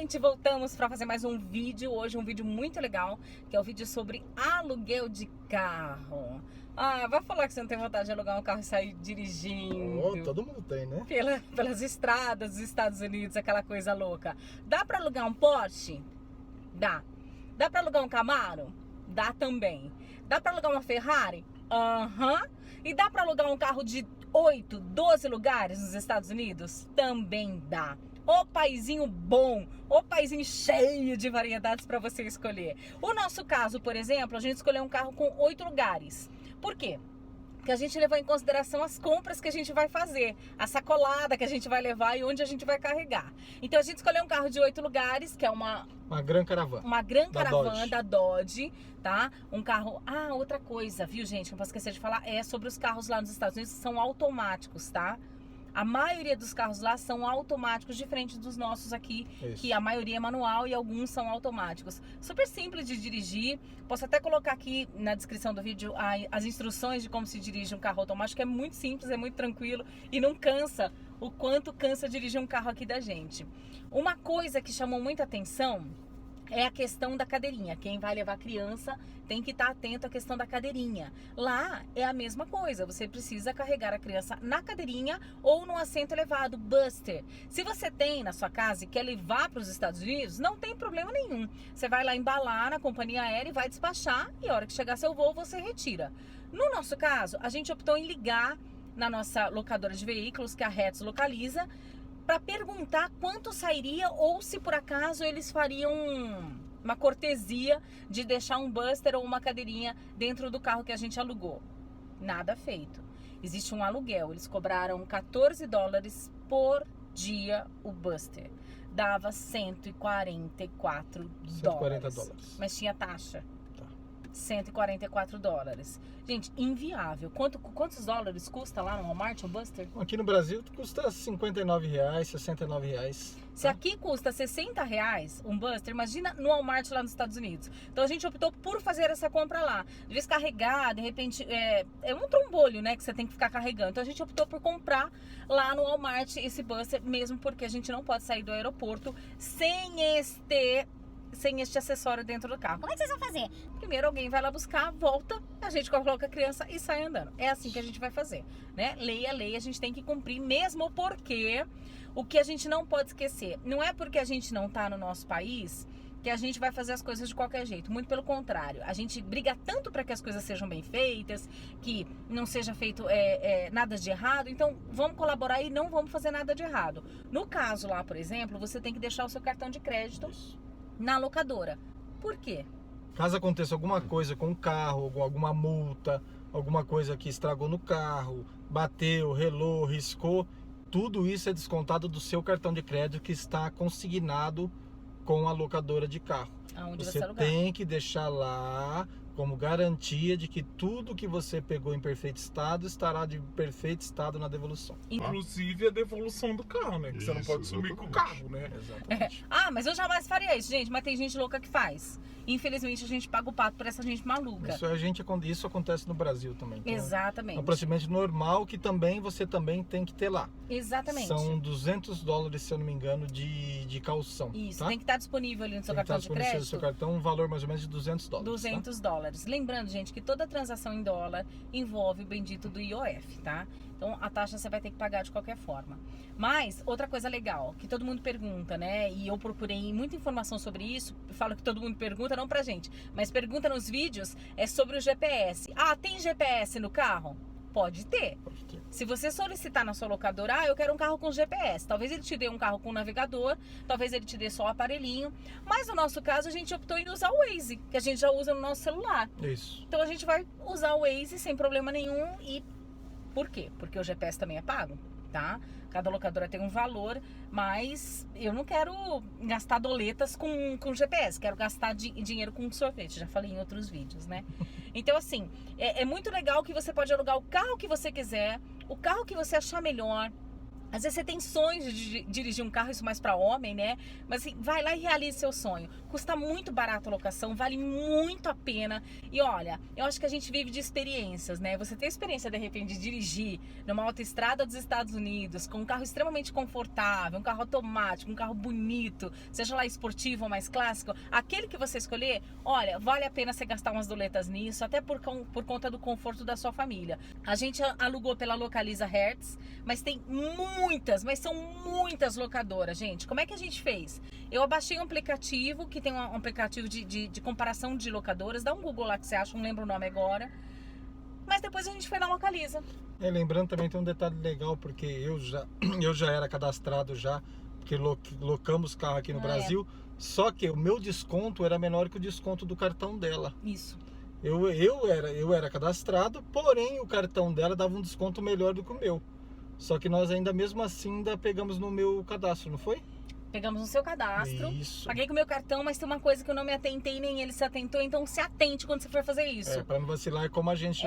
gente, voltamos para fazer mais um vídeo. Hoje um vídeo muito legal, que é o vídeo sobre aluguel de carro. Ah, vai falar que você não tem vontade de alugar um carro e sair dirigindo? Oh, todo mundo tem, né? Pelas estradas dos Estados Unidos, aquela coisa louca. Dá para alugar um Porsche? Dá. Dá para alugar um Camaro? Dá também. Dá para alugar uma Ferrari? Aham. E dá para alugar um carro de 8, 12 lugares nos Estados Unidos? Também dá. O paizinho bom, o paizinho cheio de variedades para você escolher. O nosso caso, por exemplo, a gente escolheu um carro com 8 lugares. Por quê? Porque a gente levou em consideração as compras que a gente vai fazer, a sacolada que a gente vai levar e onde a gente vai carregar. Então a gente escolheu um carro de 8 lugares, que é uma Grand Caravan. Uma Grand Caravan da Dodge, tá? Um carro... Ah, outra coisa, viu, gente? Não posso esquecer de falar, é sobre os carros lá nos Estados Unidos, que são automáticos, tá? A maioria dos carros lá são automáticos, diferente dos nossos aqui, que a maioria é manual e alguns são automáticos. Super simples de dirigir. Posso até colocar aqui na descrição do vídeo as instruções de como se dirige um carro automático. É muito simples, é muito tranquilo e não cansa o quanto cansa dirigir um carro aqui da gente. Uma coisa que chamou muita atenção é a questão da cadeirinha. Quem vai levar criança tem que estar atento à questão da cadeirinha. Lá é a mesma coisa. Você precisa carregar a criança na cadeirinha ou no assento elevado, Buster. Se você tem na sua casa e quer levar para os Estados Unidos, não tem problema nenhum. Você vai lá embalar na companhia aérea e vai despachar e a hora que chegar seu voo você retira. No nosso caso, a gente optou em ligar na nossa locadora de veículos, que a Hertz localiza, para perguntar quanto sairia ou se por acaso eles fariam uma cortesia de deixar um Buster ou uma cadeirinha dentro do carro que a gente alugou. Nada feito. Existe um aluguel. Eles cobraram $14 por dia o Buster. Dava $144. $140. Mas tinha taxa. $144. Gente, inviável. Quantos dólares custa lá no Walmart o Buster? Aqui no Brasil custa R$59, R$69. Se aqui custa R$60 um Buster, imagina no Walmart lá nos Estados Unidos. Então a gente optou por fazer essa compra lá. De vez carregar, de repente, é um trombolho, né, que você tem que ficar carregando. Então a gente optou por comprar lá no Walmart esse Buster, mesmo porque a gente não pode sair do aeroporto sem este acessório dentro do carro. Como é que vocês vão fazer? Primeiro alguém vai lá buscar, volta, a gente coloca a criança e sai andando. É assim que a gente vai fazer, né? Lei é lei, a gente tem que cumprir, mesmo porque o que a gente não pode esquecer, não é porque a gente não tá no nosso país que a gente vai fazer as coisas de qualquer jeito. Muito pelo contrário, a gente briga tanto para que as coisas sejam bem feitas, que não seja feito nada de errado. Então vamos colaborar e não vamos fazer nada de errado. No caso lá, por exemplo, você tem que deixar o seu cartão de crédito na locadora. Por quê? Caso aconteça alguma coisa com o carro, alguma multa, alguma coisa que estragou no carro, bateu, relou, riscou, tudo isso é descontado do seu cartão de crédito que está consignado com a locadora de carro. Aonde você alugar. Tem que deixar lá como garantia de que tudo que você pegou em perfeito estado estará de perfeito estado na devolução. Inclusive a devolução do carro, né? Que você não pode sumir com o carro, né? Exatamente. Ah, mas eu jamais faria isso, gente. Mas tem gente louca que faz. Infelizmente a gente paga o pato por essa gente maluca. Isso acontece no Brasil também. Exatamente. É um procedimento normal que você também tem que ter lá. Exatamente. São $200, se eu não me engano, de caução. Isso, tá? tem que estar disponível ali no seu cartão de crédito. No seu cartão um valor mais ou menos de $200. $200. Tá? Lembrando, gente, que toda transação em dólar envolve o bendito do IOF, tá? Então a taxa você vai ter que pagar de qualquer forma. Mas, outra coisa legal, que todo mundo pergunta, né? E eu procurei muita informação sobre isso. Falo que todo mundo pergunta, não pra gente, mas pergunta nos vídeos, é sobre o GPS. Ah, tem GPS no carro? Pode ter. Se você solicitar na sua locadora, eu quero um carro com GPS. Talvez ele te dê um carro com navegador, talvez ele te dê só o aparelhinho. Mas no nosso caso, a gente optou em usar o Waze, que a gente já usa no nosso celular. Isso. Então a gente vai usar o Waze sem problema nenhum. E por quê? Porque o GPS também é pago, tá? Cada locadora tem um valor, mas eu não quero gastar doletas com GPS, quero gastar dinheiro com sorvete, já falei em outros vídeos, né? Então assim, é muito legal que você pode alugar o carro que você quiser, o carro que você achar melhor, Às vezes você tem sonhos de dirigir um carro, isso mais para homem, né? Mas assim, vai lá e realize seu sonho. Custa muito barato a locação, vale muito a pena. E olha, eu acho que a gente vive de experiências, né? Você tem experiência, de repente, de dirigir numa autoestrada dos Estados Unidos, com um carro extremamente confortável, um carro automático, um carro bonito, seja lá esportivo ou mais clássico. Aquele que você escolher, olha, vale a pena você gastar umas doletas nisso, até por conta do conforto da sua família. A gente alugou pela Localiza Hertz, mas tem mas são muitas locadoras, gente. Como é que a gente fez? Eu abaixei um aplicativo, que tem um aplicativo de comparação de locadoras. Dá um Google lá que você acha, não lembro o nome agora. Mas depois a gente foi na Localiza. Lembrando também, tem um detalhe legal, porque eu já era cadastrado já, porque locamos carro aqui no Brasil, só que o meu desconto era menor que o desconto do cartão dela. Isso. Eu era cadastrado, porém o cartão dela dava um desconto melhor do que o meu. Só que nós ainda mesmo assim pegamos no meu cadastro, não foi? Pegamos no seu cadastro, Isso. paguei com o meu cartão, mas tem uma coisa que eu não me atentei, nem ele se atentou, então se atente quando você for fazer isso. Para não vacilar, como a gente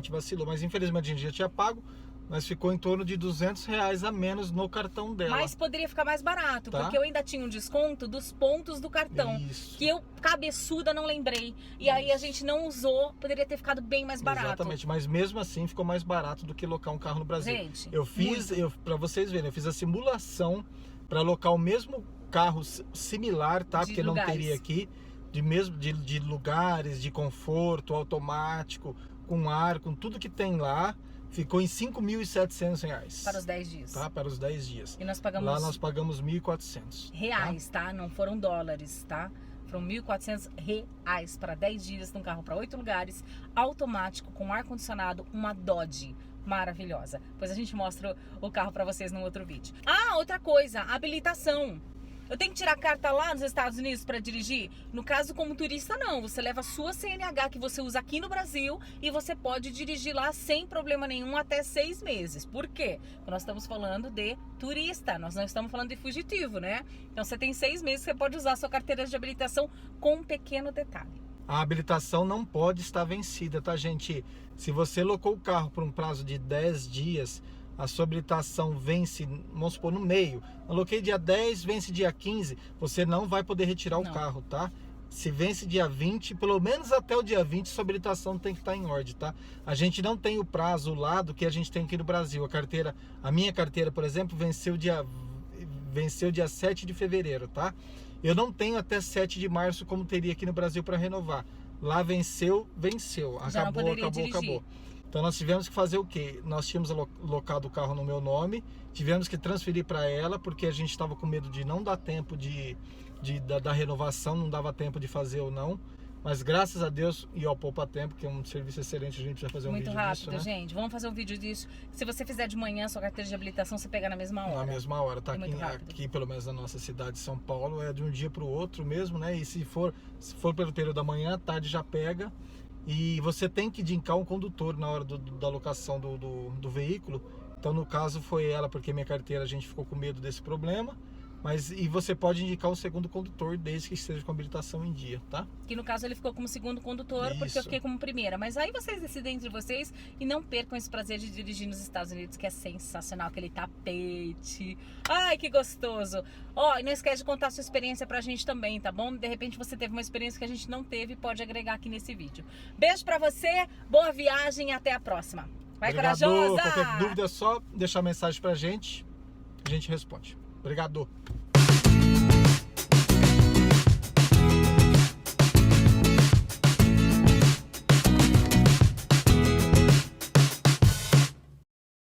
vacilou. Mas infelizmente a gente já tinha pago, mas ficou em torno de R$200 a menos no cartão dela. Mas poderia ficar mais barato, Tá. porque eu ainda tinha um desconto dos pontos do cartão. Isso. Que eu, cabeçuda, não lembrei. E aí a gente não usou, poderia ter ficado bem mais barato. Exatamente, mas mesmo assim ficou mais barato do que locar um carro no Brasil. Gente, para vocês verem, eu fiz a simulação para locar o mesmo carro similar, tá? De Porque lugares. não teria aqui, de lugares, de conforto, automático, com ar, com tudo que tem lá. Ficou em R$5.700. para os 10 dias. Tá? Para os 10 dias. E nós pagamos Lá nós pagamos R$1.400. reais, tá? Não foram dólares, tá? Foram R$1.400 para 10 dias num carro para 8 lugares, automático, com ar-condicionado, uma Dodge maravilhosa. Depois a gente mostra o carro para vocês num outro vídeo. Ah, outra coisa, habilitação. Eu tenho que tirar carta lá nos Estados Unidos para dirigir? No caso, como turista, não. Você leva a sua CNH que você usa aqui no Brasil e você pode dirigir lá sem problema nenhum até 6 meses. Por quê? Porque nós estamos falando de turista, nós não estamos falando de fugitivo, né? Então você tem 6 meses que você pode usar a sua carteira de habilitação, com um pequeno detalhe. A habilitação não pode estar vencida, tá, gente? Se você locou o carro por um prazo de 10 dias, a sua habilitação vence, vamos supor, no meio. Eu loquei dia 10, vence dia 15, você não vai poder retirar o carro, tá? Se vence dia 20, pelo menos até o dia 20, sua habilitação tem que estar em ordem, tá? A gente não tem o prazo lá do que a gente tem aqui no Brasil. A minha carteira, por exemplo, venceu dia 7 de fevereiro, tá? Eu não tenho até 7 de março como teria aqui no Brasil para renovar. Lá venceu. Acabou. Então nós tivemos que fazer o quê? Nós tínhamos locado o carro no meu nome, tivemos que transferir para ela, porque a gente estava com medo de não dar tempo da renovação, não dava tempo de fazer ou não. Mas graças a Deus e ao Poupa Tempo, que é um serviço excelente, a gente precisa fazer um vídeo rápido, disso, né? gente. Vamos fazer um vídeo disso. Se você fizer de manhã, sua carteira de habilitação, você pega na mesma hora. Na mesma hora, tá? É Aqui, pelo menos na nossa cidade de São Paulo, é de um dia para o outro mesmo, né? E se for pelo período da manhã, à tarde já pega. E você tem que indicar um condutor na hora da locação do veículo. Então, no caso, foi ela, porque minha carteira, a gente ficou com medo desse problema. E você pode indicar um segundo condutor, desde que esteja com a habilitação em dia, tá? Que no caso ele ficou como segundo condutor, porque eu fiquei como primeira. Mas aí vocês decidem entre vocês e não percam esse prazer de dirigir nos Estados Unidos, que é sensacional, aquele tapete. Ai, que gostoso! Ó, e não esquece de contar a sua experiência pra gente também, tá bom? De repente você teve uma experiência que a gente não teve, pode agregar aqui nesse vídeo. Beijo pra você, boa viagem e até a próxima. Vai, Obrigado. corajosa! Qualquer dúvida é só deixar mensagem pra gente, a gente responde. Obrigado.